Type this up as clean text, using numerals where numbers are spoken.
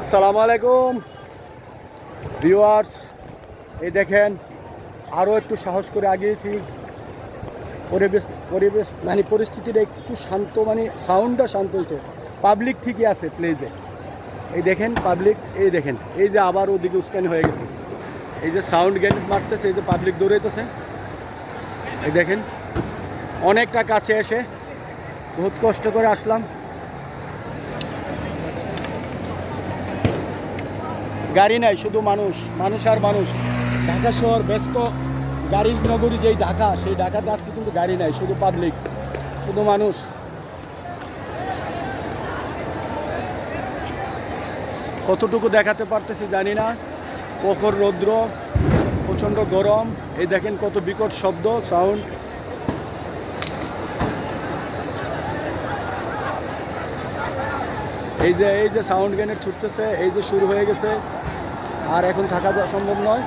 আসসালামু আলাইকুম ভিউয়ার্স, এই দেখেন আরও একটু সাহস করে আগিয়েছি। পরিবেশ পরিবেশ মানে পরিস্থিতিটা একটু শান্ত, মানে সাউন্ডটা শান্ত হয়েছে। পাবলিক ঠিকই আছে প্লেজে। এই দেখেন পাবলিক, এই দেখেন এই যে আবার ওদিকে উস্কানি হয়ে গেছে। এই যে সাউন্ড গ্রেনেড মারতেছে, এই যে পাবলিক দৌড়াইতেছে। এই দেখেন অনেকটা কাছে এসে বহুত কষ্ট করে আসলাম। গাড়ি নাই, শুধু মানুষ, মানুষ আর মানুষ। ঢাকা শহর ব্যস্ত গাড়ির নগরী যেই ঢাকা, সেই ঢাকাতে আজকে কিন্তু গাড়ি নাই, শুধু পাবলিক, শুধু মানুষ। কতটুকু দেখাতে পারতেছি জানি না। প্রখর রৌদ্র, প্রচণ্ড গরম। এই দেখেন কত বিকট শব্দ, সাউন্ড। এই যে সাউন্ড গ্রেনেড ছুটতেছে, এই যে শুরু হয়ে গেছে। আর এখন থাকা সম্ভব নয়।